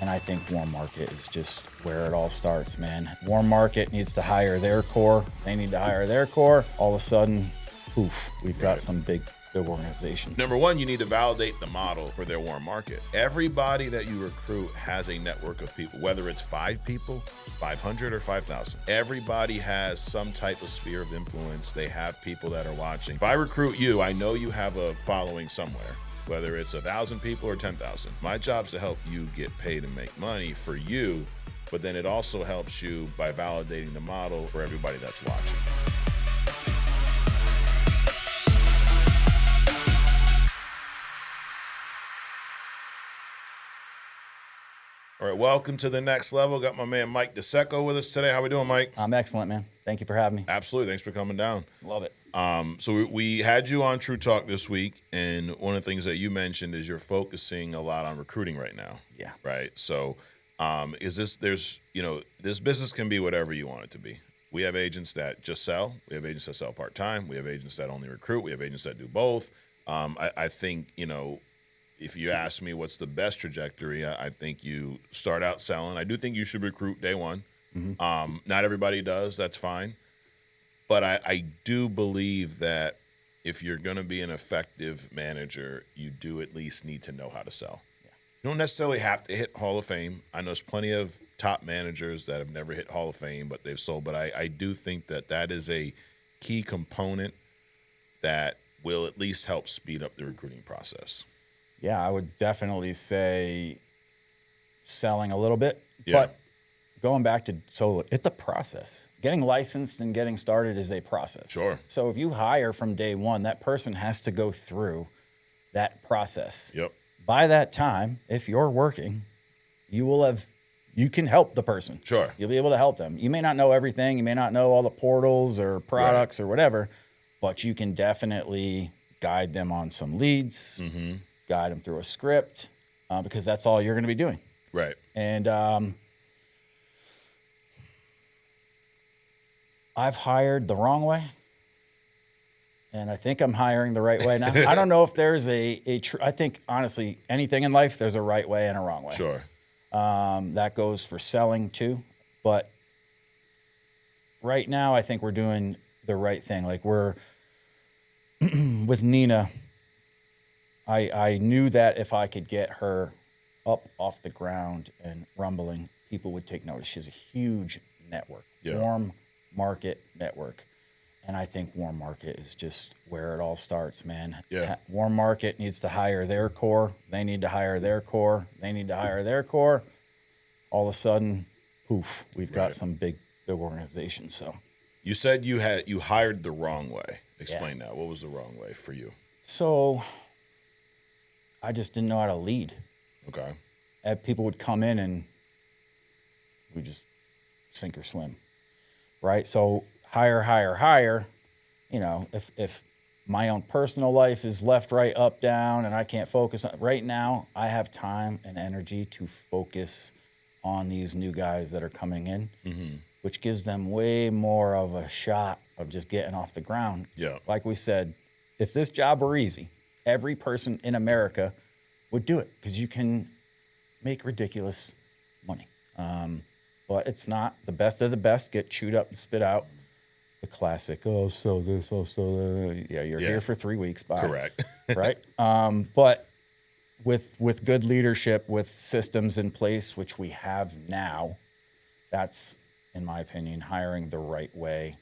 And I think warm market is just where it all starts, man. Warm market needs to hire their core. They need to hire their core. All of a sudden, poof, we've got some big organization. Number one, you need to validate the model for their warm market. Everybody that you recruit has a network of people, whether it's 5 people, 500 or 5,000. Everybody has some type of sphere of influence. They have people that are watching. If I recruit you, I know you have a following somewhere, whether it's 1,000 people or 10,000. My job's to help you get paid and make money for you, but then it also helps you by validating the model for everybody that's watching. All right, welcome to the next level. Got my man Mike DeCecco with us today. How we doing, Mike? I'm excellent, man. Thank you for having me. Absolutely. Thanks for coming down. Love it. So we had you on True Talk this week, and one of the things that you mentioned is you're focusing a lot on recruiting right now. Yeah. Right. So this business can be whatever you want it to be. We have agents that just sell. We have agents that sell part-time. We have agents that only recruit. We have agents that do both. I think, if you ask me what's the best trajectory, I think you start out selling. I do think you should recruit day one. Mm-hmm. Not everybody does. That's fine. But I do believe that if you're going to be an effective manager, you do at least need to know how to sell. Yeah. You don't necessarily have to hit Hall of Fame. I know there's plenty of top managers that have never hit Hall of Fame, but they've sold. But I do think that is a key component that will at least help speed up the recruiting process. Yeah, I would definitely say selling a little bit, Yeah. but going back to it's a process. Getting licensed and getting started is a process. Sure. So if you hire from day one, that person has to go through that process. Yep. By that time, if you're working, you can help the person. Sure. You'll be able to help them. You may not know everything. You may not know all the portals or products or whatever, but you can definitely guide them on some leads, guide them through a script, because that's all you're going to be doing. Right. And I've hired the wrong way, and I think I'm hiring the right way now. I don't know if there's I think, honestly, anything in life, there's a right way and a wrong way. Sure. That goes for selling too. But right now, I think we're doing the right thing. Like with Nina, I knew that if I could get her up off the ground and rumbling, people would take notice. She has a huge network, warm market network. And I think warm market is just where it all starts, man. Yeah. Warm market needs to hire their core. They need to hire their core. They need to hire their core. All of a sudden, poof, we've got some big organization. So you said you hired the wrong way. Explain that. What was the wrong way for you? So I just didn't know how to lead. Okay. And people would come in and we just sink or swim, right? So hire. If my own personal life is left, right, up, down, and I can't focus on right now, I have time and energy to focus on these new guys that are coming in, which gives them way more of a shot of just getting off the ground. Yeah. Like we said, if this job were easy, every person in America would do it because you can make ridiculous money. But it's not. The best of the best get chewed up and spit out. The classic, so this, so that. Yeah, you're here for 3 weeks. Bye. Correct. Right? But with good leadership, with systems in place, which we have now, that's, in my opinion, hiring the right way.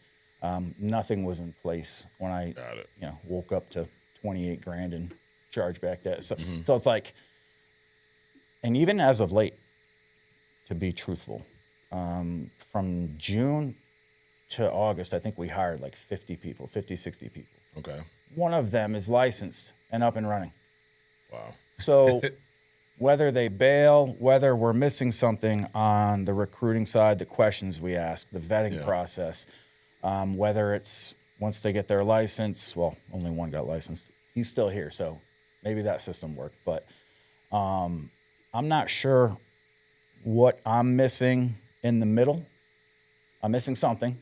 Nothing was in place when I woke up to 28 grand in chargeback debt. So it's like, and even as of late, to be truthful, from June to August, I think we hired like 50 people, 50, 60 people. Okay. One of them is licensed and up and running. Wow. So whether they bail, whether we're missing something on the recruiting side, the questions we ask, the vetting process, whether it's once they get their license, well, only one got licensed. He's still here, so maybe that system worked. But I'm not sure what I'm missing in the middle. I'm missing something.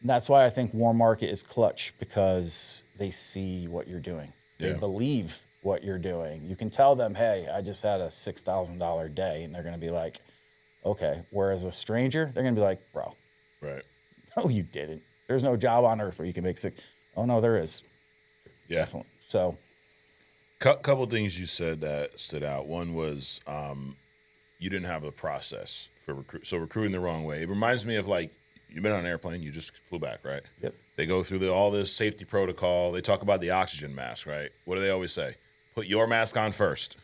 That's why I think warm market is clutch, because they see what you're doing. They believe what you're doing. You can tell them, hey, I just had a $6,000 day, and they're going to be like, okay. Whereas a stranger, they're going to be like, bro, Right. no, you didn't. There's no job on earth where you can make six. Oh, no, there is. Yeah. Definitely. So, Couple things you said that stood out. One was you didn't have a process for recruiting the wrong way. It reminds me of like you've been on an airplane, you just flew back, right? yep. They go through all this safety protocol. They talk about the oxygen mask, right? What do they always say? Put your mask on first.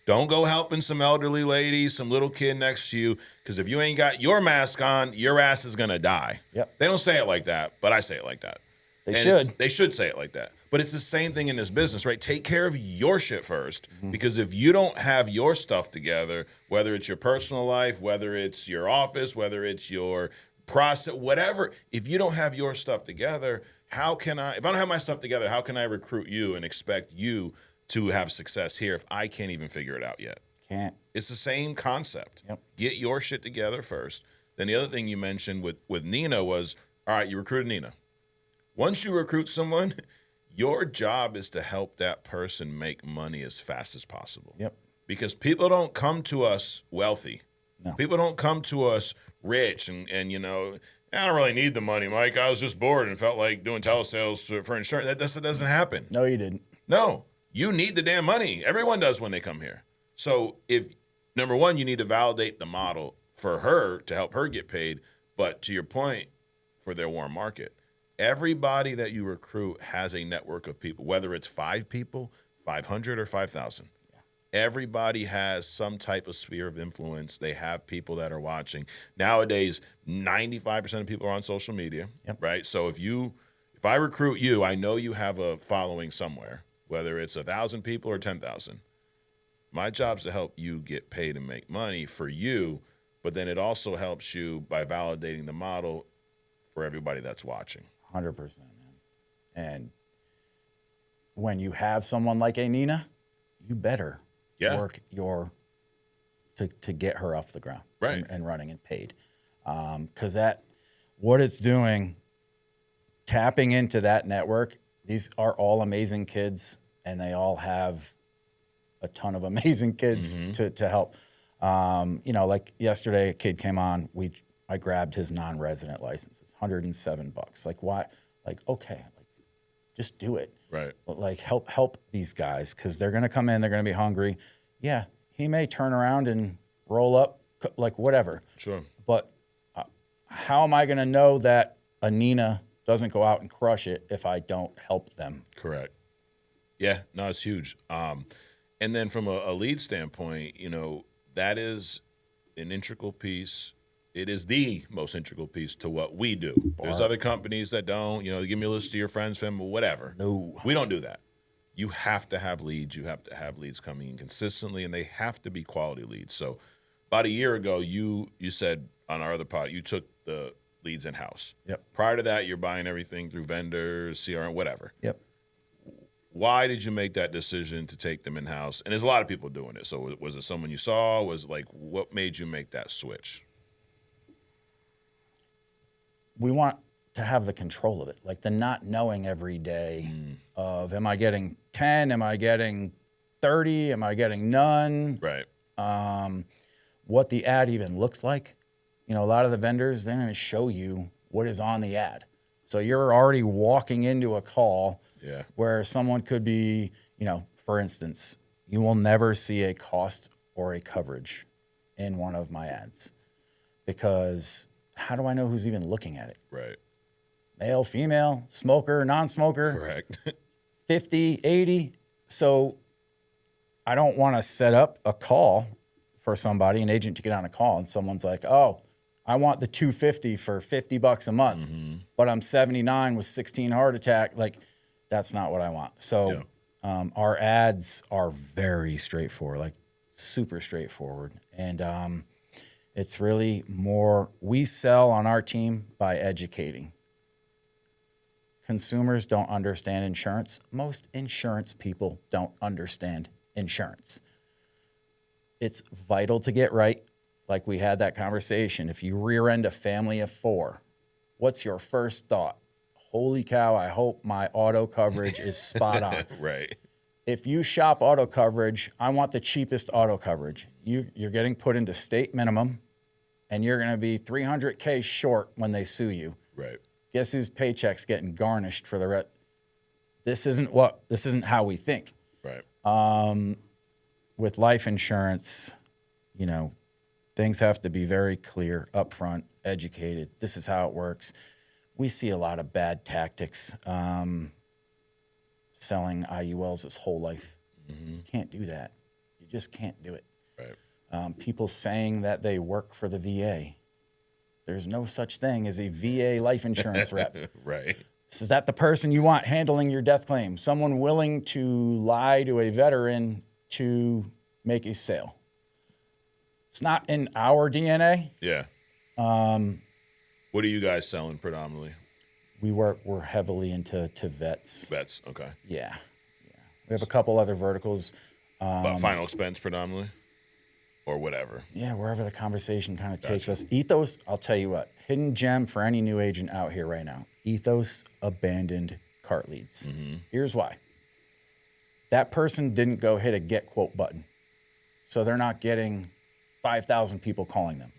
Don't go helping some elderly lady, some little kid next to you, because if you ain't got your mask on, your ass is gonna die. Yep. They don't say it like that, but I say it like that. They should. They should say it like that. But it's the same thing in this business, right? Take care of your shit first, because if you don't have your stuff together, whether it's your personal life, whether it's your office, whether it's your process, whatever, if you don't have your stuff together, if I don't have my stuff together, how can I recruit you and expect you to have success here if I can't even figure it out yet? Can't. It's the same concept. Yep. Get your shit together first. Then the other thing you mentioned with Nina was, all right, you recruited Nina. Once you recruit someone, your job is to help that person make money as fast as possible. Yep. Because people don't come to us wealthy. No. People don't come to us rich and I don't really need the money, Mike. I was just bored and felt like doing telesales for insurance. That doesn't happen. No, you didn't. No, you need the damn money. Everyone does when they come here. So if, number one, you need to validate the model for her to help her get paid. But to your point, for their warm market, everybody that you recruit has a network of people, whether it's 5 people, 500, or 5,000. Yeah. Everybody has some type of sphere of influence. They have people that are watching. Nowadays, 95% of people are on social media, right? So if I recruit you, I know you have a following somewhere, whether it's 1,000 people or 10,000. My job's to help you get paid and make money for you, but then it also helps you by validating the model for everybody that's watching. 100%, man. And when you have someone like a Nina, you better work to get her off the ground, right, and running and paid. Because what it's doing, tapping into that network, these are all amazing kids, and they all have a ton of amazing kids to help. Like yesterday, a kid came on. I grabbed his non-resident licenses, $107. Like, why? Like, okay, like, just do it. Right. But like, help these guys, because they're gonna come in, they're gonna be hungry. Yeah, he may turn around and roll up, like whatever. Sure. But how am I gonna know that a Nina doesn't go out and crush it if I don't help them? Correct. Yeah. No, it's huge. And then from a lead standpoint, that is an integral piece. It is the most integral piece to what we do. There's other companies that don't, they give me a list of your friends, family, whatever. No. We don't do that. You have to have leads. You have to have leads coming in consistently, and they have to be quality leads. So about a year ago, you said on our other pod, you took the leads in-house. Yep. Prior to that, you're buying everything through vendors, CRM, whatever. Yep. Why did you make that decision to take them in-house? And there's a lot of people doing it. So was it someone you saw? Was it like, what made you make that switch? We want to have the control of it, like the not knowing every day of, am I getting 10? Am I getting 30? Am I getting none? Right. What the ad even looks like. A lot of the vendors, they're going to show you what is on the ad. So you're already walking into a call where someone could be, for instance, you will never see a cost or a coverage in one of my ads, because how do I know who's even looking at it? Right. Male, female, smoker, non-smoker. Correct. 50, 80. So I don't want to set up a call for somebody, an agent, to get on a call, and someone's like, oh, I want the 250 for $50 a month, but I'm 79 with 16 heart attack. Like, that's not what I want. So our ads are very straightforward, like super straightforward. And it's really more, we sell on our team by educating. Consumers don't understand insurance. Most insurance people don't understand insurance. It's vital to get right. Like we had that conversation. If you rear end a family of 4, what's your first thought? Holy cow, I hope my auto coverage is spot on. Right. if you shop auto coverage, I want the cheapest auto coverage. You're getting put into state minimum, and you're going to be $300K short when they sue you. Right. Guess whose paycheck's getting garnished for the rest? This isn't how we think. Right. With life insurance, you know, things have to be very clear, upfront, educated. This is how it works. We see a lot of bad tactics selling IULs this whole life. You can't do that. You just can't do it. Right. People saying that they work for the VA. There's no such thing as a VA life insurance rep. Right. Is that the person you want handling your death claim? Someone willing to lie to a veteran to make a sale. It's not in our DNA. Yeah. What are you guys selling predominantly? We're heavily into vets. Vets. Okay. Yeah. We have a couple other verticals. But final expense predominantly, or whatever. Yeah, wherever the conversation kind of takes us. Ethos, I'll tell you what, hidden gem for any new agent out here right now. Ethos abandoned cart leads. Here's why. That person didn't go hit a get quote button. So they're not getting 5,000 people calling them.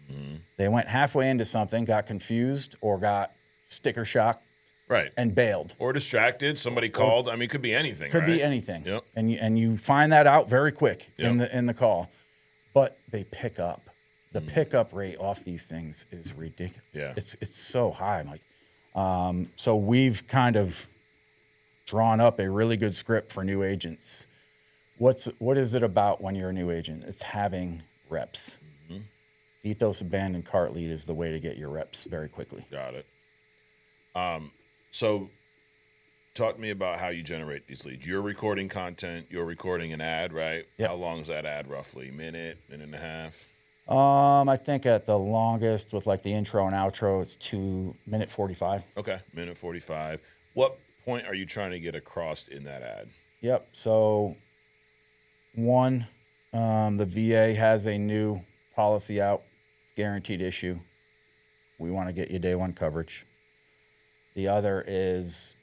They went halfway into something, got confused, or got sticker shock, right, and bailed. Or distracted. Somebody called. I mean, it could be anything. Could be right? anything. Yep. And you find that out very quick Yep. in the call. But they pick up. The pickup rate off these things is ridiculous. Yeah. It's so high. I'm like, so we've kind of drawn up a really good script for new agents. What is it about when you're a new agent? It's having reps. Ethos abandoned cart lead is the way to get your reps very quickly. Got it. So talk to me about how you generate these leads. You're recording content. You're recording an ad, right? Yep. How long is that ad roughly? Minute and a half? I think at the longest with like the intro and outro, it's 2:45 minutes. Okay, minute 45. What point are you trying to get across in that ad? Yep. So one, the VA has a new policy out. It's guaranteed issue. We want to get you day one coverage. The other is,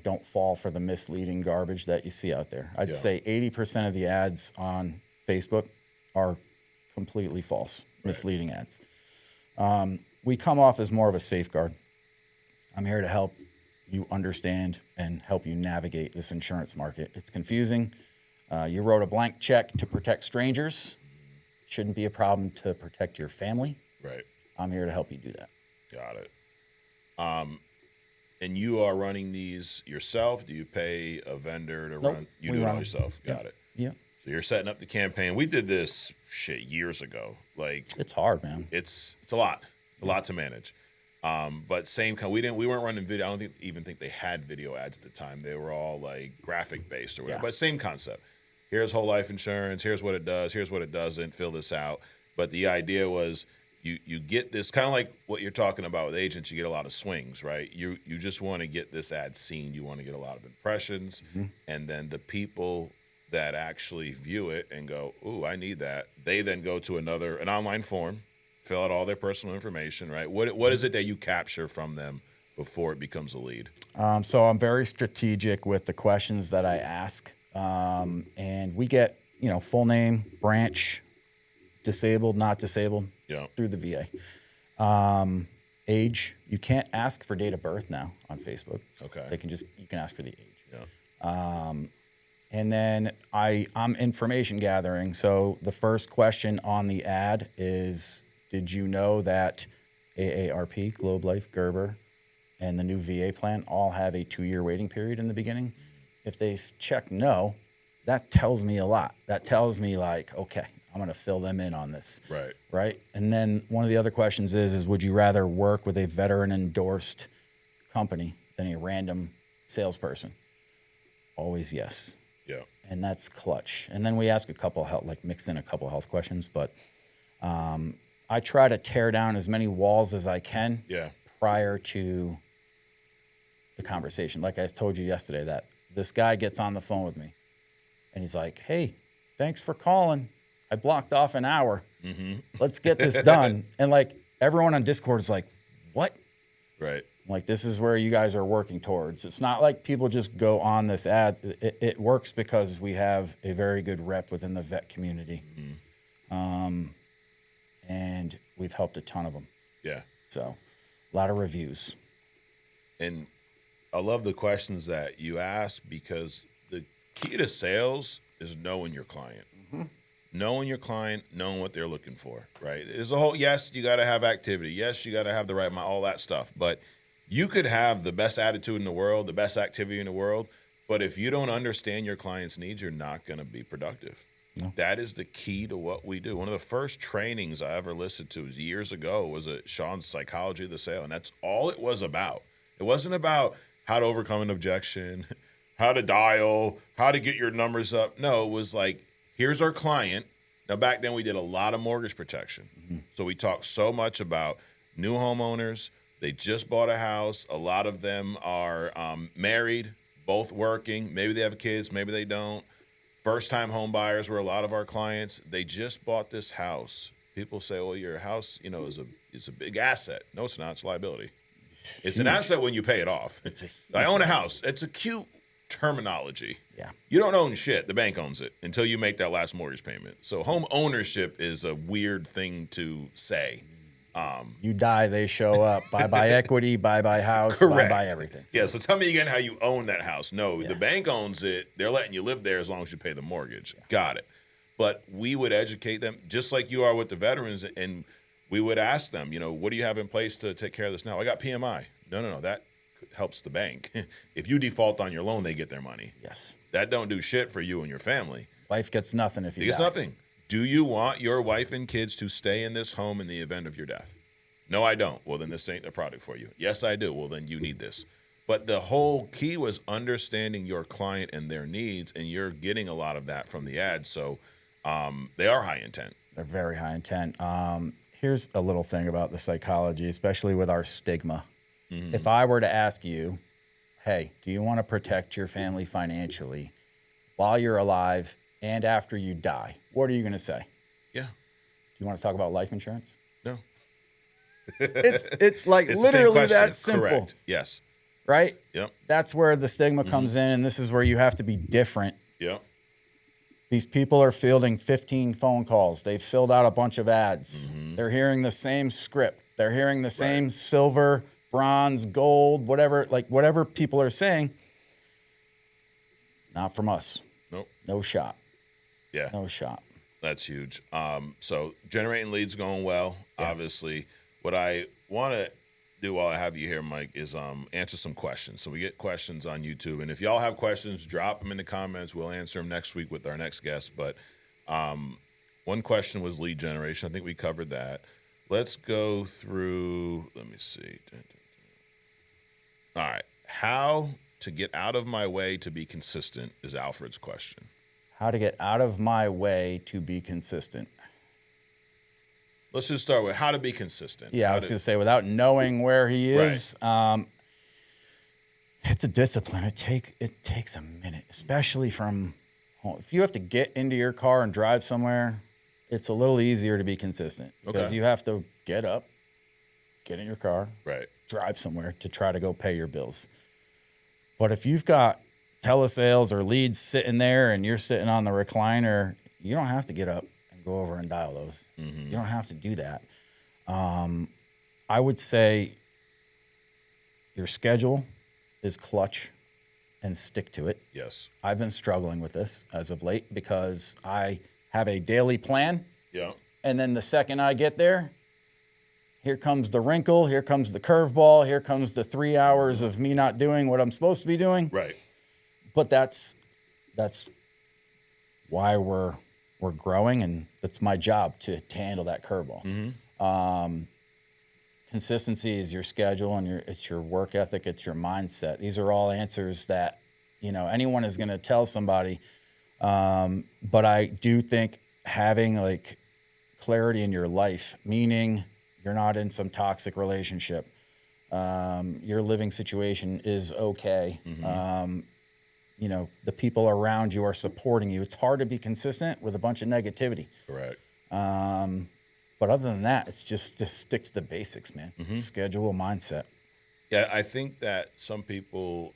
don't fall for the misleading garbage that you see out there. I'd say 80% of the ads on Facebook are completely false, misleading ads. We come off as more of a safeguard. I'm here to help you understand and help you navigate this insurance market. It's confusing. You wrote a blank check to protect strangers. Shouldn't be a problem to protect your family. Right. I'm here to help you do that. Got it. And you are running these yourself? Do you pay a vendor to run? You do it all yourself. Got it. Yeah. So you're setting up the campaign. We did this years ago. Like, it's hard, man. It's a lot. It's a lot to manage. But same kind. We weren't running video. I don't even think they had video ads at the time. They were all like graphic based or whatever. But same concept. Here's whole life insurance. Here's what it does. Here's what it doesn't. Fill this out. But the idea was you get this kind of like what you're talking about with agents. You get a lot of swings, right? You just want to get this ad seen. You want to get a lot of impressions, and then the people that actually view it and go, "Ooh, I need that." They then go to an online form, fill out all their personal information, right? What is it that you capture from them before it becomes a lead? So I'm very strategic with the questions that I ask, and we get full name, branch, disabled, not disabled, through the VA. Age, you can't ask for date of birth now on Facebook. Okay. You can ask for the age. Yeah. And then I'm information gathering. So the first question on the ad is, did you know that AARP, Globe Life, Gerber, and the new VA plan all have a 2-year waiting period in the beginning? If they check no, that tells me a lot. That tells me like, okay, I'm going to fill them in on this. Right. Right. And then one of the other questions is would you rather work with a veteran endorsed company than a random salesperson? Always yes. Yeah. And that's clutch. And then we ask mix in a couple health questions, but I try to tear down as many walls as I can prior to the conversation. Like I told you yesterday, that this guy gets on the phone with me and he's like, "Hey, thanks for calling. I blocked off an hour. Let's get this done." And like everyone on Discord is like, "What?" Right. Like, this is where you guys are working towards. It's not like people just go on this ad. It works because we have a very good rep within the vet community. And we've helped a ton of them. Yeah. So a lot of reviews. And I love the questions that you ask, because the key to sales is knowing your client. Knowing your client, knowing what they're looking for, right? There's a whole, yes, you got to have activity. Yes, you got to have the right mind, all that stuff. But you could have the best attitude in the world, the best activity in the world, but if you don't understand your client's needs, you're not going to be productive. No. That is the key to what we do. One of the first trainings I ever listened to years ago was Sean's Psychology of the Sale, and that's all it was about. It wasn't about how to overcome an objection, how to dial, how to get your numbers up. No, it was like, here's our client. Now, back then we did a lot of mortgage protection. So we talked so much about new homeowners. They just bought a house. A lot of them are married, both working. Maybe they have kids, maybe they don't. First-time home buyers were a lot of our clients. They just bought this house. People say, well, your house, is a big asset. No, it's not. It's a liability. It's an asset when you pay it off. I own a house. It's a cute terminology. Yeah. You don't own shit. The bank owns it until you make that last mortgage payment. So home ownership is a weird thing to say. You die, they show up. Bye-bye equity, bye-bye house, Correct. bye-bye everything. Yeah, so tell me again how you own that house. No, the bank owns it. They're letting you live there as long as you pay the mortgage. Yeah. Got it. But we would educate them just like you are with the veterans, and we would ask them, what do you have in place to take care of this now? I got PMI. No, that helps the bank. If you default on your loan, they get their money. Yes. That don't do shit for you and your family. Wife gets nothing if you die. It gets nothing. Do you want your wife and kids to stay in this home in the event of your death? No, I don't. Well, then this ain't the product for you. Yes, I do. Well, then you need this. But the whole key was understanding your client and their needs, and you're getting a lot of that from the ad. So they are high intent. They're very high intent. Here's a little thing about the psychology, especially with our stigma. If I were to ask you, hey, do you want to protect your family financially while you're alive and after you die? What are you going to say? Yeah. Do you want to talk about life insurance? No. It's like it's literally that simple. Correct. Yes. Right? Yep. That's where the stigma comes in, and this is where you have to be different. Yep. These people are fielding 15 phone calls. They've filled out a bunch of ads. They're hearing the same script. They're hearing the same silver, bronze, gold, whatever people are saying. Not from us. Nope. No shot. Yeah. No shot. That's huge. So generating leads going well. Yeah. Obviously, what I want to do while I have you here, Mike, is answer some questions. So we get questions on YouTube, and if y'all have questions, drop them in the comments. We'll answer them next week with our next guest. But one question was lead generation. I think we covered that. Let's go through. Let me see. All right. How to get out of my way to be consistent is Alfred's question. How to get out of my way to be consistent. Let's just start with how to be consistent. Yeah, I was going to say, without knowing where he is, it's a discipline. It takes a minute, especially from home. If you have to get into your car and drive somewhere, it's a little easier to be consistent because you have to get up, get in your car, drive somewhere to try to go pay your bills. But if you've got telesales or leads sitting there and you're sitting on the recliner, you don't have to get up and go over and dial those. You don't have to do that. I would say your schedule is clutch and stick to it. Yes. I've been struggling with this as of late because I have a daily plan. Yeah. And then the second I get there, here comes the wrinkle, here comes the curveball, here comes the 3 hours of me not doing what I'm supposed to be doing. Right. But that's why we're growing, and that's my job to handle that curveball. Consistency is your schedule, and it's your work ethic, it's your mindset. These are all answers that anyone is going to tell somebody. But I do think having like clarity in your life, meaning you're not in some toxic relationship, your living situation is okay. The people around you are supporting you. It's hard to be consistent with a bunch of negativity. Correct. But other than that, it's just to stick to the basics, man. Schedule, mindset. Yeah, I think that some people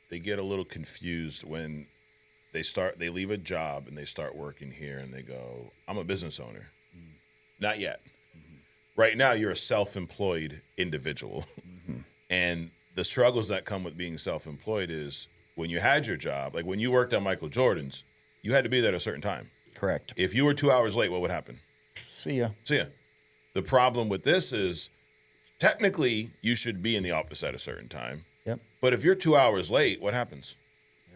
they get a little confused when they leave a job and they start working here and they go, I'm a business owner. Not yet. Right now, you're a self-employed individual. And the struggles that come with being self-employed is when you had your job, like when you worked at Michael Jordan's, you had to be there at a certain time. Correct. If you were 2 hours late, what would happen? See ya. See ya. The problem with this is technically you should be in the office at a certain time. Yep. But if you're 2 hours late, what happens?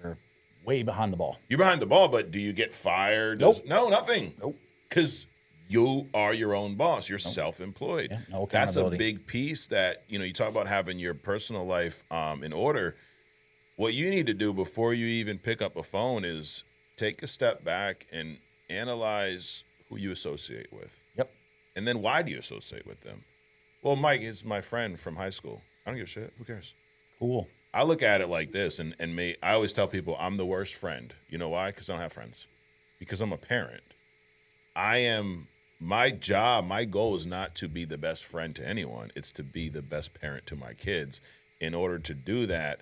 You're way behind the ball. You're behind the ball, but do you get fired? Nope. No, nothing. Nope. Because you are your own boss. You're self-employed. Yeah, no That's a accountability. big piece that, you talk about having your personal life in order. What you need to do before you even pick up a phone is take a step back and analyze who you associate with. Yep. And then why do you associate with them? Well, Mike is my friend from high school. I don't give a shit. Who cares? Cool. I look at it like this, and I always tell people I'm the worst friend. You know why? Because I don't have friends. Because I'm a parent. My job, my goal is not to be the best friend to anyone. It's to be the best parent to my kids. In order to do that,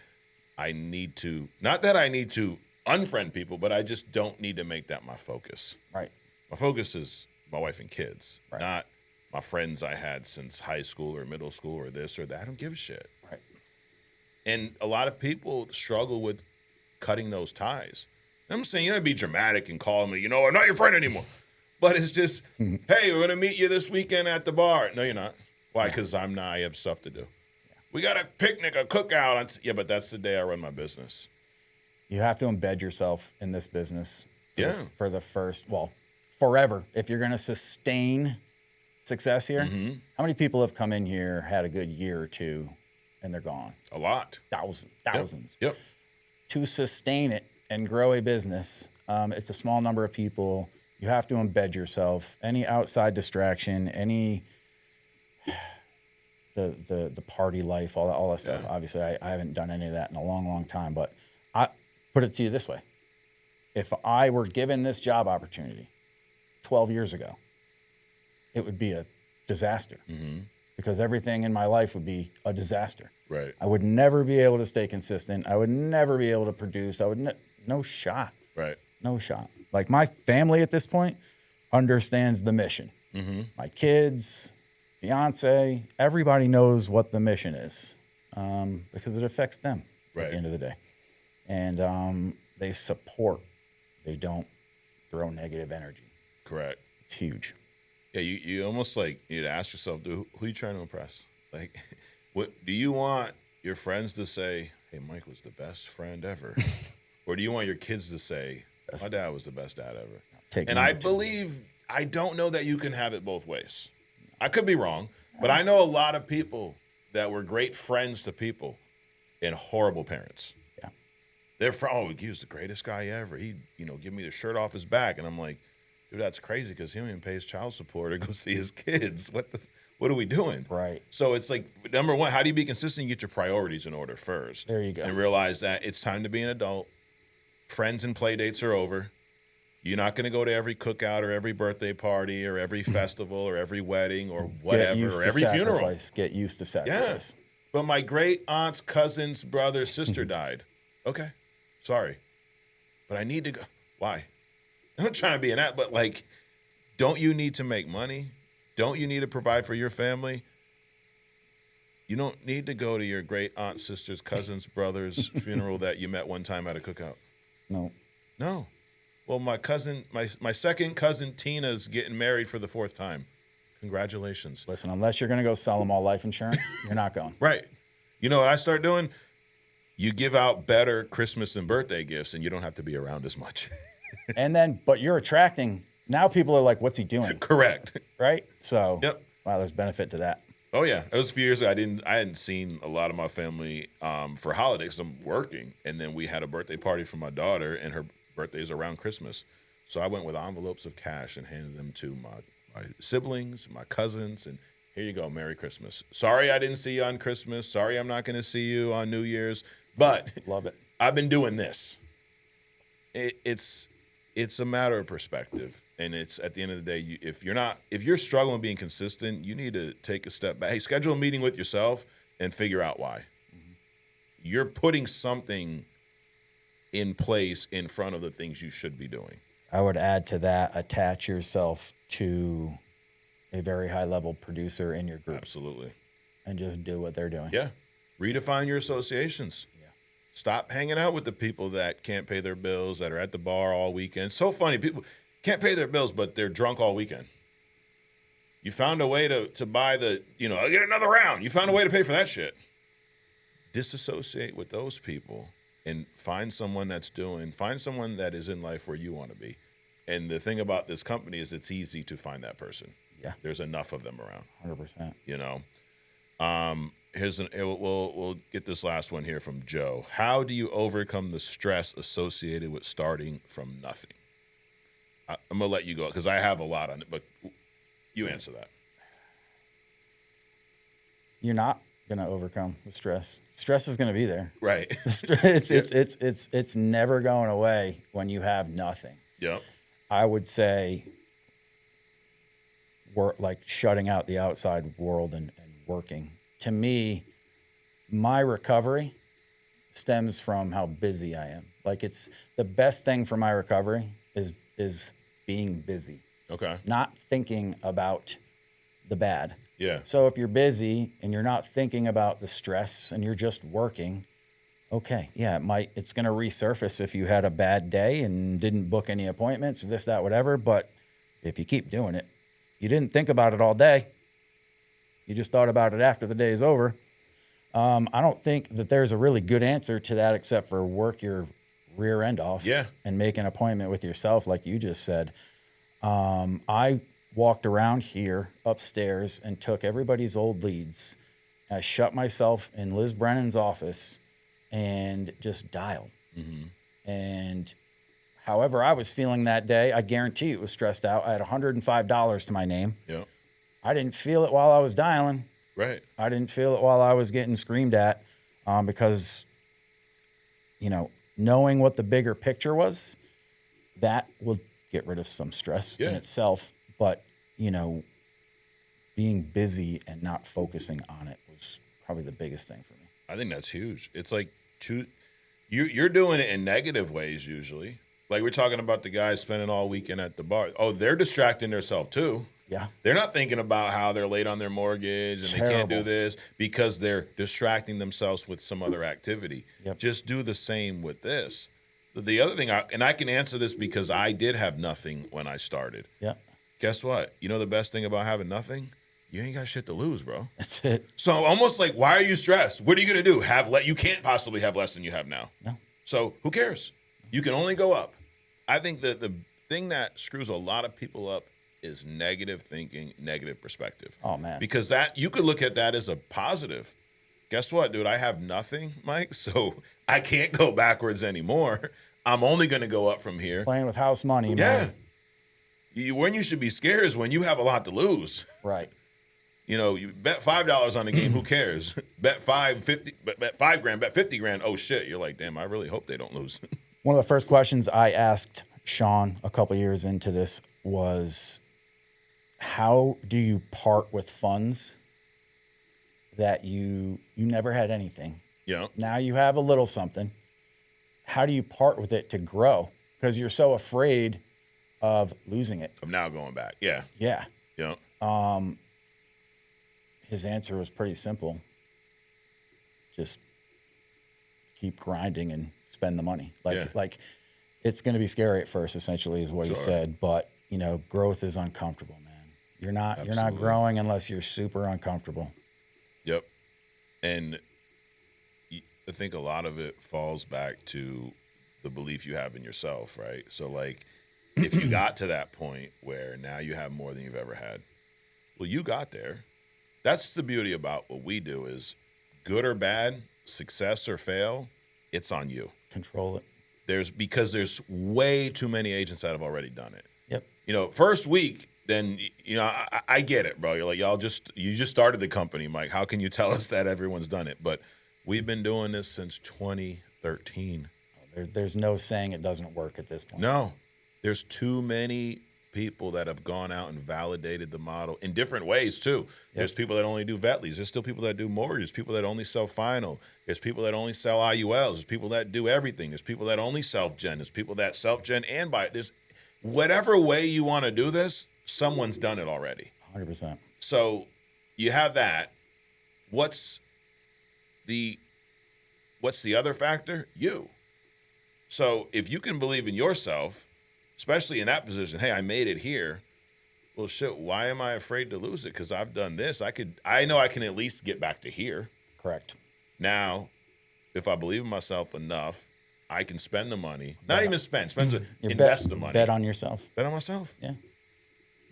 I need to, not that I need to unfriend people, but I just don't need to make that my focus. Right. My focus is my wife and kids, Right. not my friends I had since high school or middle school or this or that. I don't give a shit. Right. And a lot of people struggle with cutting those ties. And I'm saying you don't be dramatic and call me, I'm not your friend anymore. But it's just, hey, we're going to meet you this weekend at the bar. No, you're not. Why? Because I'm not. I have stuff to do. Yeah. We got a picnic, a cookout. Yeah, but that's the day I run my business. You have to embed yourself in this business for the first, forever. If you're going to sustain success here, how many people have come in here, had a good year or two, and they're gone? A lot. Thousands. Yep. To sustain it and grow a business, it's a small number of people. You have to embed yourself. Any outside distraction, any the party life, all that stuff. Obviously, I haven't done any of that in a long, long time. But I put it to you this way: if I were given this job opportunity 12 years ago, it would be a disaster because everything in my life would be a disaster. Right. I would never be able to stay consistent. I would never be able to produce. No shot. Right. No shot. Like my family at this point understands the mission. My kids, fiance, everybody knows what the mission is because it affects them at the end of the day. And they support. They don't throw negative energy. Correct. It's huge. Yeah, you almost like you need to ask yourself, who are you trying to impress? Like, what do you want your friends to say, hey, Mike was the best friend ever? Or do you want your kids to say, my dad was the best dad ever? And I believe, I don't know that you can have it both ways. I could be wrong, but I know a lot of people that were great friends to people and horrible parents. Yeah. They're he was the greatest guy ever. He'd, give me the shirt off his back. And I'm like, dude, that's crazy because he don't even pay his child support or go see his kids. What are we doing? Right. So it's like, number one, how do you be consistent? You get your priorities in order first. There you go. And realize that it's time to be an adult. Friends and play dates are over. You're not going to go to every cookout or every birthday party or every festival or every wedding or whatever or every funeral. Get used to sacrifice. Yeah. But my great aunt's cousin's brother, sister died. Okay. Sorry. But I need to go. Why? I'm not trying to be an act, but don't you need to make money? Don't you need to provide for your family? You don't need to go to your great aunt, sister's, cousin's, brother's funeral that you met one time at a cookout. No. Well, my cousin, my second cousin Tina's getting married for the 4th time. Congratulations. Listen, unless you're going to go sell them all life insurance, you're not going. Right. You know what I start doing? You give out better Christmas and birthday gifts, and you don't have to be around as much. But you're attracting. Now people are like, what's he doing? Correct. Right? So, yep. Wow, there's benefit to that. Oh yeah, it was a few years ago. I hadn't seen a lot of my family for holidays. I'm working, and then we had a birthday party for my daughter, and her birthday is around Christmas. So I went with envelopes of cash and handed them to my siblings, my cousins, and here you go, Merry Christmas. Sorry I didn't see you on Christmas. Sorry I'm not going to see you on New Year's, but love it. I've been doing this. It's a matter of perspective, and it's at the end of the day, if you're struggling being consistent, you need to take a step back. Hey, schedule a meeting with yourself and figure out why. You're putting something in place in front of the things you should be doing. I would add to that, attach yourself to a very high-level producer in your group. Absolutely. And just do what they're doing. Yeah. Redefine your associations. Yeah. Stop hanging out with the people that can't pay their bills, that are at the bar all weekend. So funny. People can't pay their bills, but they're drunk all weekend. You found a way to buy the, I'll get another round. You found a way to pay for that shit. Disassociate with those people and find someone that is in life where you want to be. And the thing about this company is it's easy to find that person. Yeah. There's enough of them around. 100%. We'll get this last one here from Joe. How do you overcome the stress associated with starting from nothing? I'm going to let you go because I have a lot on it, but you answer that. You're not going to overcome the stress. Stress is going to be there. Right. It's never going away when you have nothing. Yep. I would say work, like shutting out the outside world and working. To me, my recovery stems from how busy I am. Like it's the best thing for my recovery is being busy. Okay. Not thinking about the bad. Yeah. So if you're busy and you're not thinking about the stress and you're just working, okay, yeah, it's going to resurface if you had a bad day and didn't book any appointments, this, that, whatever. But if you keep doing it, you didn't think about it all day. You just thought about it after the day is over. I don't think that there's a really good answer to that except for work your rear end off. Yeah. And make an appointment with yourself, like you just said. I walked around here upstairs and took everybody's old leads. I shut myself in Liz Brennan's office and just dialed. Mm-hmm. And however I was feeling that day, I guarantee it was stressed out. I had $105 to my name. Yeah. I didn't feel it while I was dialing. Right. I didn't feel it while I was getting screamed at because, knowing what the bigger picture was, that will get rid of some stress in itself. But, being busy and not focusing on it was probably the biggest thing for me. I think that's huge. It's like you're doing it in negative ways usually. Like we're talking about the guys spending all weekend at the bar. Oh, they're distracting themselves too. Yeah. They're not thinking about how they're late on their mortgage and they can't do this because they're distracting themselves with some other activity. Yep. Just do the same with this. The other thing, and I can answer this because I did have nothing when I started. Yeah. Guess what? You know the best thing about having nothing? You ain't got shit to lose, bro. That's it. So almost like, why are you stressed? What are you going to do? You can't possibly have less than you have now. No. So who cares? You can only go up. I think that the thing that screws a lot of people up is negative thinking, negative perspective. Oh, man. Because that you could look at that as a positive. Guess what, dude? I have nothing, Mike, so I can't go backwards anymore. I'm only going to go up from here. Playing with house money, man. Yeah. When you should be scared is when you have a lot to lose. Right. You bet $5 on the game, who cares? Bet $5,000, bet 50 grand. Oh shit. You're like, damn, I really hope they don't lose. One of the first questions I asked Sean a couple years into this was, how do you part with funds that you never had anything? Yeah. Now you have a little something. How do you part with it to grow? Because you're so afraid of losing it. I'm now going back. Yeah. Yeah. Yeah. His answer was pretty simple. Just keep grinding and spend the money. Like it's going to be scary at first, essentially, is what he said. But, growth is uncomfortable, man. You're not growing unless you're super uncomfortable. Yep. And I think a lot of it falls back to the belief you have in yourself, right? So, like, if you got to that point where now you have more than you've ever had, well, you got there. That's the beauty about what we do is good or bad, success or fail, it's on you. Control it. Because there's way too many agents that have already done it. Yep. First week, then, I get it, bro. You're like, you just started the company, Mike. How can you tell us that everyone's done it? But we've been doing this since 2013. There's no saying it doesn't work at this point. No. There's too many people that have gone out and validated the model in different ways too. There's people that only do vet leads. There's still people that do mortgages. People that only sell final. There's people that only sell IULs. There's people that do everything. There's people that only self-gen. There's people that self-gen and buy. There's whatever way you want to do this, someone's done it already. 100%. So you have that. What's the other factor? You. So if you can believe in yourself, especially in that position, hey, I made it here. Well, shit, why am I afraid to lose it? Because I've done this. I know I can at least get back to here. Correct. Now, if I believe in myself enough, I can spend the money. Not even spend invest the money. Bet on yourself. Bet on myself. Yeah.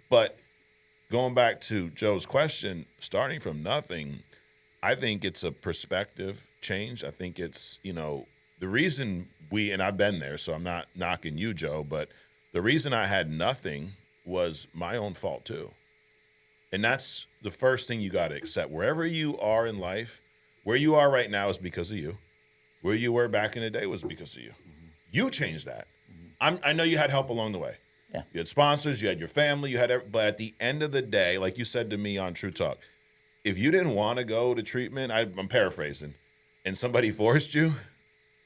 But going back to Joe's question, starting from nothing, I think it's a perspective change. I think it's, the reason and I've been there, so I'm not knocking you, Joe, but the reason I had nothing was my own fault too. And that's the first thing you got to accept. Wherever you are in life, where you are right now is because of you. Where you were back in the day was because of you. Mm-hmm. You changed that. Mm-hmm. I know you had help along the way. Yeah. You had sponsors, you had your family, but at the end of the day, like you said to me on True Talk, if you didn't want to go to treatment, I'm paraphrasing, and somebody forced you,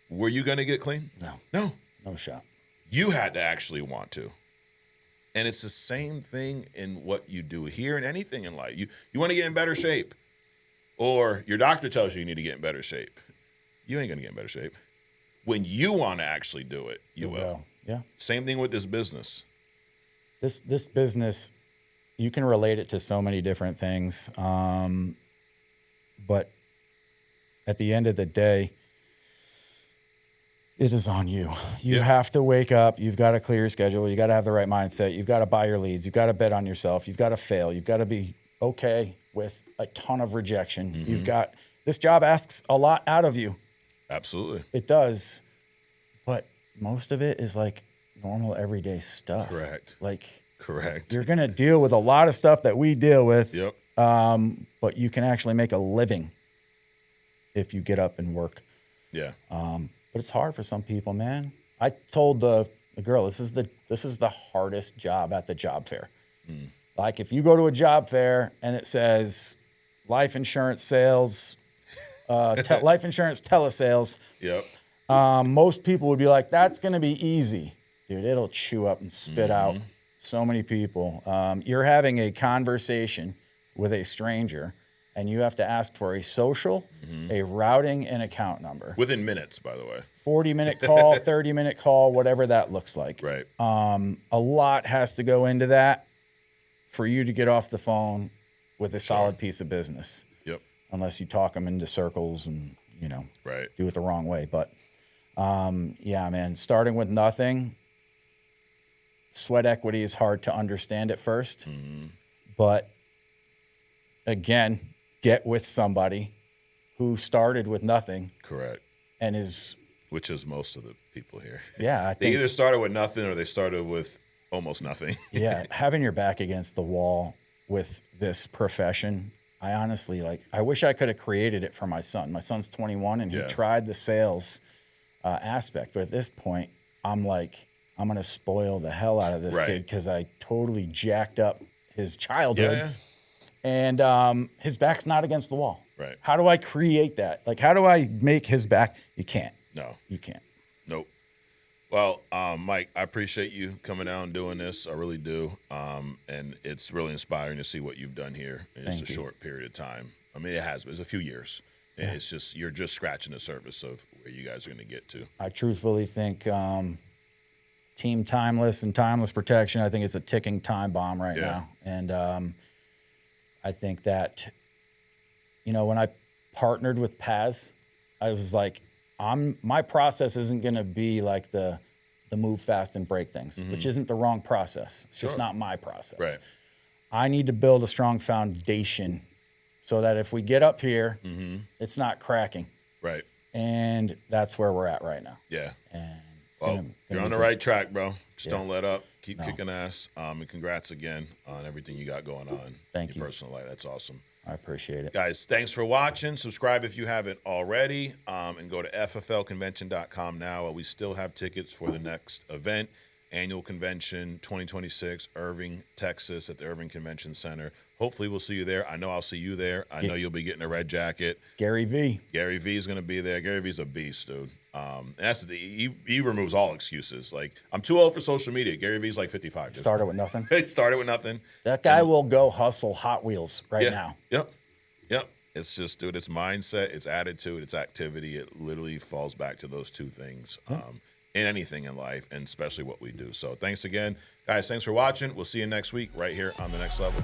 were you going to get clean? No. No shot. You had to actually want to. And it's the same thing in what you do here and anything in life. You want to get in better shape, or your doctor tells you need to get in better shape. You ain't going to get in better shape. When you want to actually do it, you will. Yeah. Same thing with this business. This business, you can relate it to so many different things. But at the end of the day, it is on you. You have to wake up. You've got to clear your schedule. You got to have the right mindset. You've got to buy your leads. You've got to bet on yourself. You've got to fail. You've got to be okay with a ton of rejection. Mm-hmm. This job asks a lot out of you. Absolutely. It does. But most of it is like normal everyday stuff. Correct. Correct. You're going to deal with a lot of stuff that we deal with. Yep. But you can actually make a living if you get up and work. Yeah. But it's hard for some people, man. I told the girl, this is the hardest job at the job fair. Mm. Like if you go to a job fair and it says life insurance sales, life insurance telesales. Yep. Most people would be like, that's going to be easy. Dude, it'll chew up and spit out so many people. You're having a conversation with a stranger, and you have to ask for a social, a routing, and account number. Within minutes, by the way. 40-minute call, 30-minute call, whatever that looks like. Right. A lot has to go into that for you to get off the phone with a solid piece of business. Yep. Unless you talk them into circles and, right. do it the wrong way. But, yeah, man, starting with nothing, sweat equity is hard to understand at first. Mm-hmm. But, again, get with somebody who started with nothing. Correct. And is... Which is most of the people here. Yeah. I they think, either started with nothing or they started with almost nothing. Yeah. Having your back against the wall with this profession, I honestly, I wish I could have created it for my son. My son's 21 and he tried the sales aspect. But at this point, I'm like, I'm going to spoil the hell out of this kid because I totally jacked up his childhood. Yeah. And his back's not against the wall. Right. How do I create that? How do I make his back? You can't. No. You can't. Nope. Well, Mike, I appreciate you coming out and doing this. I really do. And it's really inspiring to see what you've done here in just a short period of time. I mean, it has been. It's a few years. And it's just, you're just scratching the surface of where you guys are going to get to. I truthfully think Team Timeless and Timeless Protection, I think it's a ticking time bomb right now. And I think that, when I partnered with Paz, I was like, my process isn't going to be like the move fast and break things, which isn't the wrong process. It's just not my process. Right. I need to build a strong foundation so that if we get up here, it's not cracking. Right. And that's where we're at right now. Yeah. And you're on the right track, bro. Just don't let up. Keep kicking ass. And congrats again on everything you got going on in your personal life. That's awesome. I appreciate it. Guys, thanks for watching. Subscribe if you haven't already. And go to fflconvention.com now. We still have tickets for the next event. annual convention 2026, Irving, Texas, at the Irving Convention Center. Hopefully we'll see you there. I know I'll see you there. I know you'll be getting a red jacket. Gary V. Gary V is going to be there. Gary V's a beast, dude. And that's he removes all excuses. Like, I'm too old for social media. Gary V's like 55. Dude. Started with nothing. He started with nothing. That guy will go hustle Hot Wheels right now. Yep. It's just, dude, it's mindset, it's attitude, it's activity. It literally falls back to those two things in anything in life, and especially what we do. So thanks again, guys. Thanks for watching. We'll see you next week right here on The Next Level.